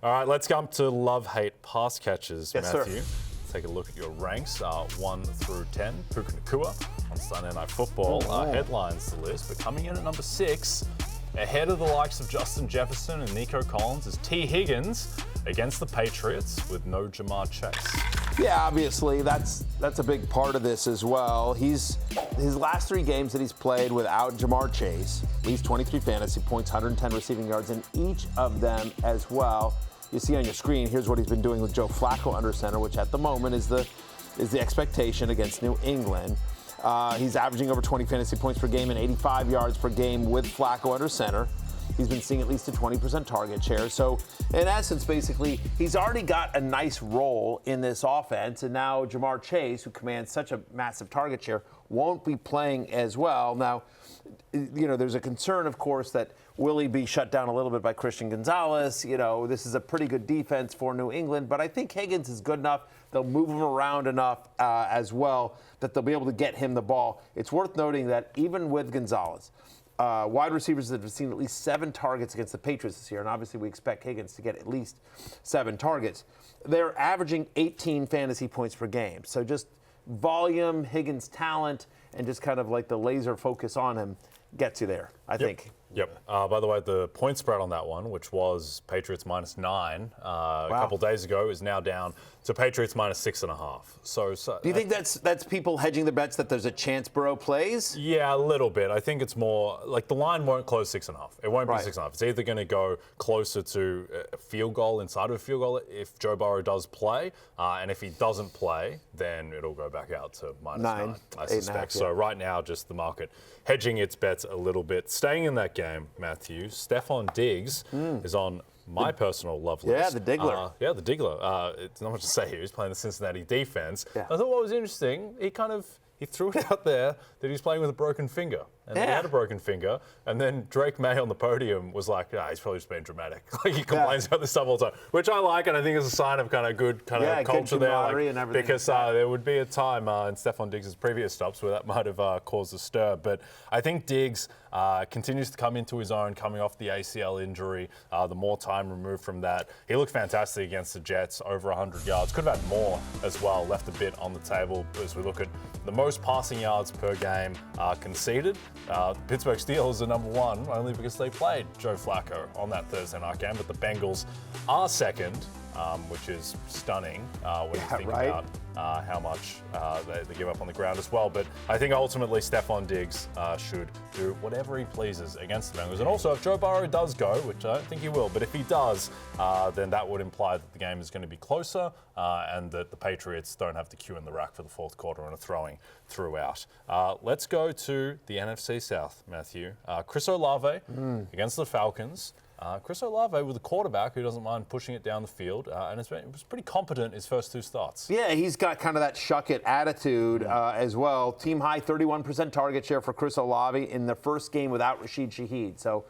All right, let's come to love-hate pass catches, Yes, Matthew. sir. Take a look at your ranks, 1 through 10. Puka Nacua on Sunday Night Football headlines the list, but coming in at number 6, ahead of the likes of Justin Jefferson and Nico Collins, is T. Higgins against the Patriots with no Jamar Chase. Yeah, obviously, that's a big part of this as well. His last 3 games that he's played without Jamar Chase, leaves 23 fantasy points, 110 receiving yards in each of them as well. You see on your screen, here's what he's been doing with Joe Flacco under center, which at the moment is the expectation against New England. He's averaging over 20 fantasy points per game and 85 yards per game with Flacco under center. He's been seeing at least a 20% target share. So, in essence, basically, he's already got a nice role in this offense. And now Jamar Chase, who commands such a massive target share, won't be playing as well. Now, there's a concern, of course, that will he be shut down a little bit by Christian Gonzalez? This is a pretty good defense for New England. But I think Higgins is good enough. They'll move him around enough as well that they'll be able to get him the ball. It's worth noting that even with Gonzalez, wide receivers that have seen at least 7 targets against the Patriots this year, and obviously we expect Higgins to get at least 7 targets, they're averaging 18 fantasy points per game. So just volume, Higgins' talent, and just kind of like the laser focus on him gets you there, I think. Yep. By the way, the point spread on that one, which was Patriots -9 a couple days ago, is now down to Patriots -6.5. So do you think that's people hedging their bets that there's a chance Burrow plays? Yeah, a little bit. I think it's more like the line won't close 6.5. It won't be 6.5. It's either going to go closer to a field goal, inside of a field goal, if Joe Burrow does play, and if he doesn't play, then it'll go back out to -9. I suspect. So right now, just the market hedging its bets a little bit. Staying in that game, Matthew, Stephon Diggs is on my personal love list. Yeah, the Diggler. The Diggler. It's not much to say here. He's playing the Cincinnati defense. Yeah. I thought what was interesting, he threw it out there that he's playing with a broken finger. And then he had a broken finger. And then Drake May on the podium was like, he's probably just being dramatic. Like he complains about this stuff all the time, which I like, and I think is a sign of kind of good culture there. And everything. Because there would be a time in Stephon Diggs' previous stops where that might have caused a stir. But I think Diggs continues to come into his own, coming off the ACL injury, the more time removed from that. He looked fantastic against the Jets, over 100 yards. Could have had more as well, left a bit on the table as we look at the most passing yards per game conceded. Pittsburgh Steelers are number 1 only because they played Joe Flacco on that Thursday night game, but the Bengals are second, which is stunning when you think about how much they give up on the ground as well. But I think ultimately Stephon Diggs should do whatever he pleases against the Bengals. And also if Joe Burrow does go, which I don't think he will, but if he does, then that would imply that the game is going to be closer and that the Patriots don't have to queue in the rack for the fourth quarter and are throwing throughout. Let's go to the NFC South, Matthew. Chris Olave against the Falcons. Chris Olave with a quarterback who doesn't mind pushing it down the field, and it was pretty competent his first 2 starts. Yeah, he's got kind of that shuck it attitude as well. Team high 31% target share for Chris Olave in the first game without Rashid Shaheed. So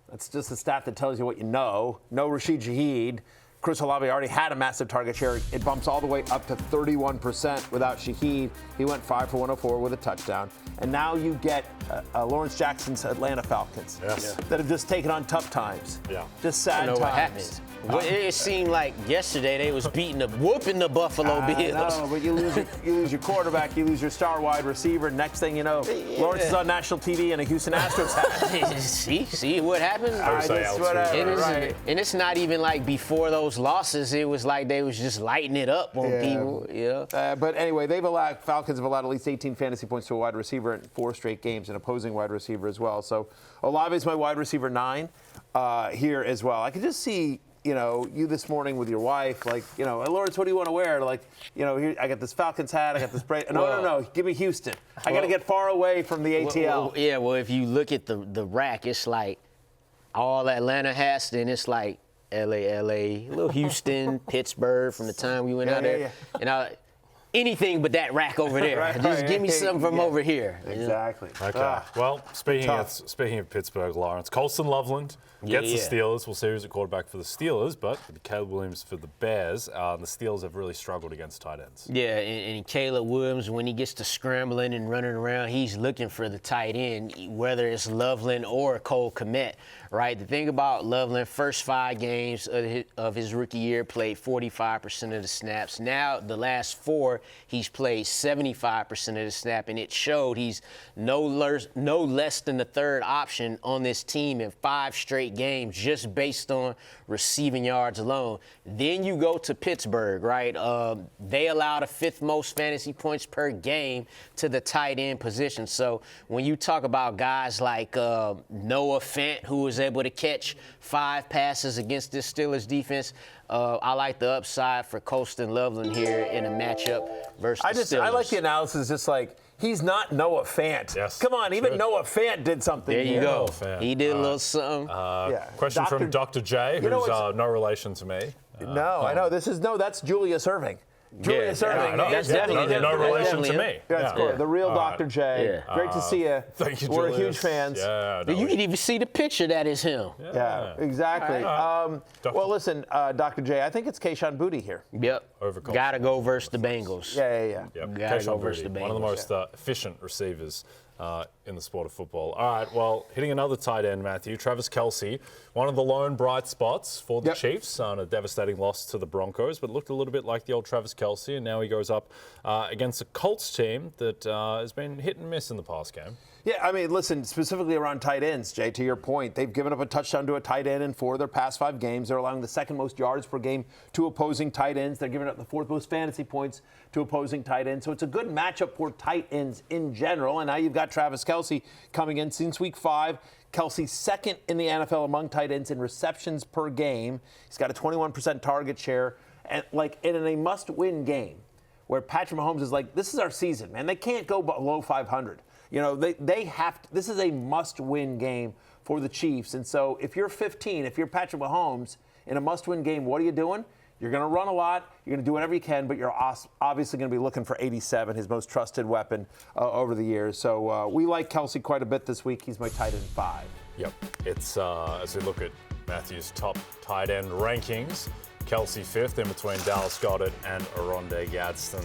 that's just a stat that tells you what you know. No Rashid Shaheed. Chris Olave already had a massive target share. It bumps all the way up to 31% without Shaheed. He went 5 for 104 with a touchdown. And now you get Lawrence Jackson's Atlanta Falcons that have just taken on tough times. Yeah. Just sad times. What happened. It seemed like yesterday they was whooping the Buffalo Bills. No, but you lose your quarterback, you lose your star wide receiver. Next thing you know, Lawrence is on national TV in a Houston Astros hat. see what happened? And it's not even like before those losses. It was like they was just lighting it up on people. But anyway, Falcons have allowed at least 18 fantasy points to a wide receiver in 4 straight games, an opposing wide receiver as well. So Olave is my wide receiver 9 here as well. I could just see you this morning with your wife, like, Lawrence, what do you want to wear? Like, here, I got this Falcons hat, I got this braid. No, give me Houston. I got to get far away from the ATL. Well, if you look at the rack, it's like all Atlanta hats, then it's like LA, a little Houston, Pittsburgh from the time we went out there. And anything but that rack over there. Just give me something from over here. Exactly. Okay. Well, speaking of Pittsburgh, Lawrence, Colston Loveland Gets the Steelers. We'll see who's at quarterback for the Steelers, but Caleb Williams for the Bears. The Steelers have really struggled against tight ends. Yeah, and Caleb Williams, when he gets to scrambling and running around, he's looking for the tight end, whether it's Loveland or Cole Kmet, right? The thing about Loveland, first 5 games of his rookie year, played 45% of the snaps. Now, the last 4, he's played 75% of the snap, and it showed he's no less than the third option on this team in 5 straight games just based on receiving yards alone. Then you go to Pittsburgh, right? They allow the 5th most fantasy points per game to the tight end position. So when you talk about guys like Noah Fant, who was able to catch 5 passes against this Steelers defense, I like the upside for Colston Loveland here in a matchup versus the Steelers. I like the analysis, just like, he's not Noah Fant. Yes, come on, even Noah Fant did something. There you here. go. He did a little something. Question from Dr. J, who's no relation to me. I know. That's Julius Irving. Julius Irving. That's definitely no relation to me. That's cool. The real Dr. J. Yeah. Great to see you. Thank you, We're Julius. huge fans. You can even see the picture that is him. Yeah, exactly. Well, listen, Dr. J, I think it's Kayshon Boutte here. Yep. Gotta go versus the Bengals. Yeah. Yep. Gotta go versus the Bengals. One of the most efficient receivers in the sport of football. All right, well, hitting another tight end, Matthew, Travis Kelce, one of the lone bright spots for the Chiefs on a devastating loss to the Broncos, but looked a little bit like the old Travis Kelce, and now he goes up against a Colts team that has been hit and miss in the past game. Yeah, I mean, listen, specifically around tight ends, Jay, to your point, they've given up a touchdown to a tight end in 4 of their past 5 games. They're allowing the 2nd most yards per game to opposing tight ends. They're giving up the 4th most fantasy points to opposing tight ends. So it's a good matchup for tight ends in general. And now you've got Travis Kelce coming in since week 5. Kelce's 2nd in the NFL among tight ends in receptions per game. He's got a 21% target share. And in a must-win game where Patrick Mahomes is like, this is our season, man. They can't go below 500. You know, they have to, this is a must-win game for the Chiefs. And so if you're 15, if you're Patrick Mahomes in a must-win game, what are you doing? You're going to run a lot. You're going to do whatever you can, but you're obviously going to be looking for 87, his most trusted weapon over the years. So we like Kelce quite a bit this week. He's my tight end 5. Yep. It's as we look at Matthew's top tight end rankings, Kelce 5th in between Dallas Goedert and Oronde Gadsden.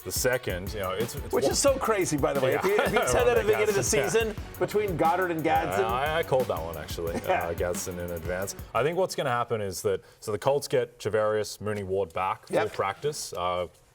The 2nd, you know, it's which is so crazy, by the way. If you said that at the beginning of the season between Goddard and Gadsden. I called that one, actually, Gadsden in advance. I think what's going to happen is that, so the Colts get Javarius Mooney-Ward back for practice.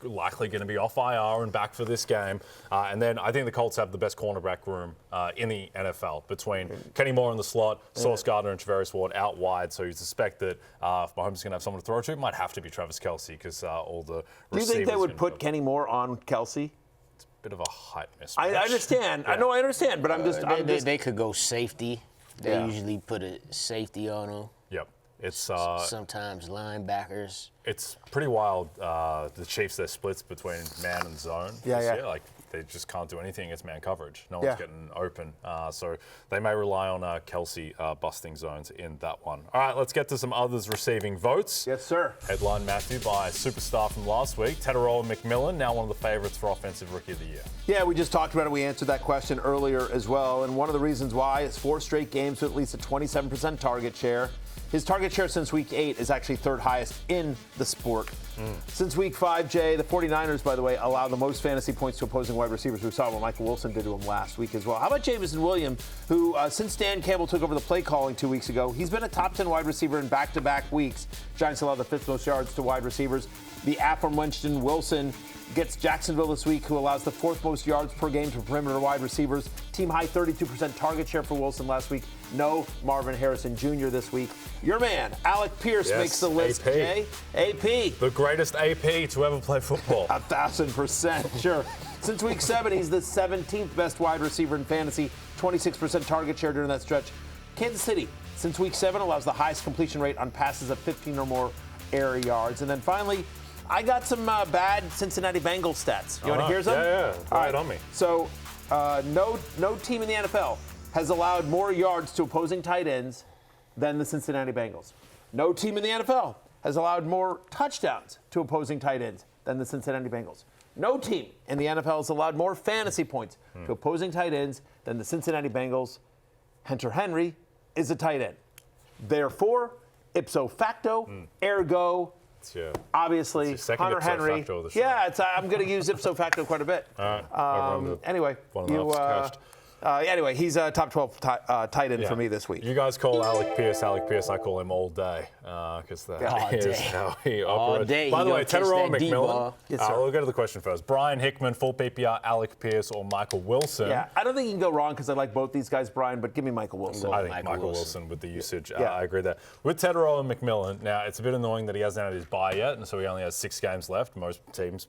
Likely going to be off IR and back for this game. And then I think the Colts have the best cornerback room in the NFL between Kenny Moore in the slot, Sauce Gardner and Javarius Ward out wide. So you suspect that if Mahomes is going to have someone to throw to, it might have to be Travis Kelce because all the receivers. Do you think they would put Kenny Moore on Kelce? It's a bit of a height mismatch. I understand. I know I understand, but I'm just. They could go safety. They usually put a safety on them. Yep. It's sometimes linebackers. It's pretty wild. The Chiefs, their splits between man and zone. Yeah. Like they just can't do anything against man coverage. No one's getting open. So they may rely on Kelce busting zones in that one. All right, let's get to some others receiving votes. Yes, sir. Headline, Matthew, by superstar from last week, Tirico McMillan, now one of the favorites for Offensive Rookie of the Year. Yeah, we just talked about it. We answered that question earlier as well. And one of the reasons why is 4 straight games with at least a 27% target share. His target share since week 8 is actually 3rd highest in the sport. Since week 5, Jay, the 49ers, by the way, allow the most fantasy points to opposing wide receivers. We saw what Michael Wilson did to him last week as well. How about Jameson Williams, who, since Dan Campbell took over the play calling 2 weeks ago, he's been a top 10 wide receiver in back-to-back weeks. Giants allow the 5th most yards to wide receivers. The aforementioned Wilson gets Jacksonville this week, who allows the 4th most yards per game to perimeter wide receivers. Team high 32% target share for Wilson last week. No Marvin Harrison Jr. this week. Your man, Alec Pierce, makes the list, AP. Jay. AP. The greatest AP to ever play football. 1,000%, sure. Since week 7, he's the 17th best wide receiver in fantasy, 26% target share during that stretch. Kansas City, since week 7, allows the highest completion rate on passes of 15 or more air yards. And then finally, I got some bad Cincinnati Bengals stats. You want to hear some? Yeah. Right on me. So, no team in the NFL has allowed more yards to opposing tight ends than the Cincinnati Bengals. No team in the NFL has allowed more touchdowns to opposing tight ends than the Cincinnati Bengals. No team in the NFL has allowed more fantasy points to opposing tight ends than the Cincinnati Bengals. Hunter Henry is a tight end. Therefore, ipso facto, ergo, obviously, it's your second Hunter ipso Henry. facto of the show. Yeah, I'm going to use ipso facto quite a bit. Anyway, anyway, he's a top 12 tight end for me this week. You guys call Alec Pierce. I call him all day because that is how he operates. Day. By the way, Tirico McMillan. Yes, sir. We'll go to the question first. Brian Hickman, full PPR, Alec Pierce, or Michael Wilson? Yeah, I don't think you can go wrong because I like both these guys, Brian, but give me Michael Wilson. I think Michael Wilson with the usage. Yeah. I agree there. With Tirico and McMillan, now it's a bit annoying that he hasn't had his bye yet, and so he only has 6 games left. Most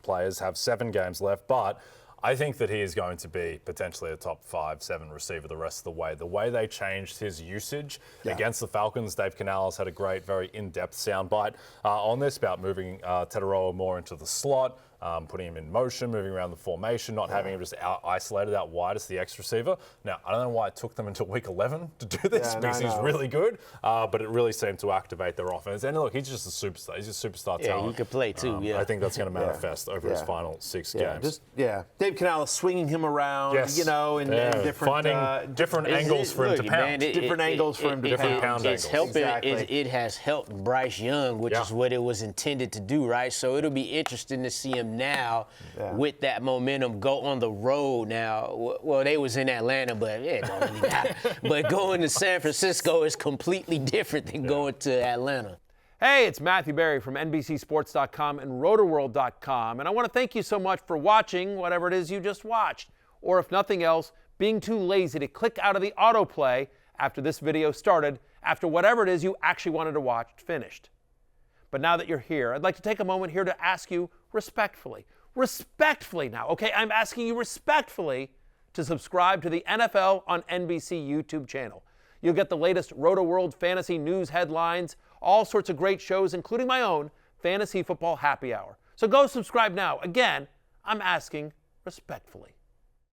players have 7 games left, but I think that he is going to be potentially a top 5-7 receiver the rest of the way. The way they changed his usage against the Falcons, Dave Canales had a great, very in-depth soundbite on this about moving Tirico more into the slot, putting him in motion, moving around the formation, not having him just isolated out wide as the X receiver. Now, I don't know why it took them until week 11 to do this because he's really good, but it really seemed to activate their offense. And look, he's just a superstar. He's a superstar talent. Yeah, he could play too, I think that's going to manifest over his final 6 games. Dave Canales swinging him around, and different finding different angles for him to pound. Different angles for him to pound. It's helping. It has helped Bryce Young, which is what it was intended to do, right? So it'll be interesting to see him now with that momentum go on the road now. Well, they was in Atlanta, but it don't really matter. But going to San Francisco is completely different than going to Atlanta. Hey, it's Matthew Berry from NBCSports.com and Rotoworld.com, and I want to thank you so much for watching whatever it is you just watched, or if nothing else, being too lazy to click out of the autoplay after this video started, after whatever it is you actually wanted to watch finished. But now that you're here, I'd like to take a moment here to ask you respectfully now, okay? I'm asking you respectfully to subscribe to the NFL on NBC YouTube channel. You'll get the latest Roto-World fantasy news headlines, all sorts of great shows, including my own Fantasy Football Happy Hour. So go subscribe now. Again, I'm asking respectfully.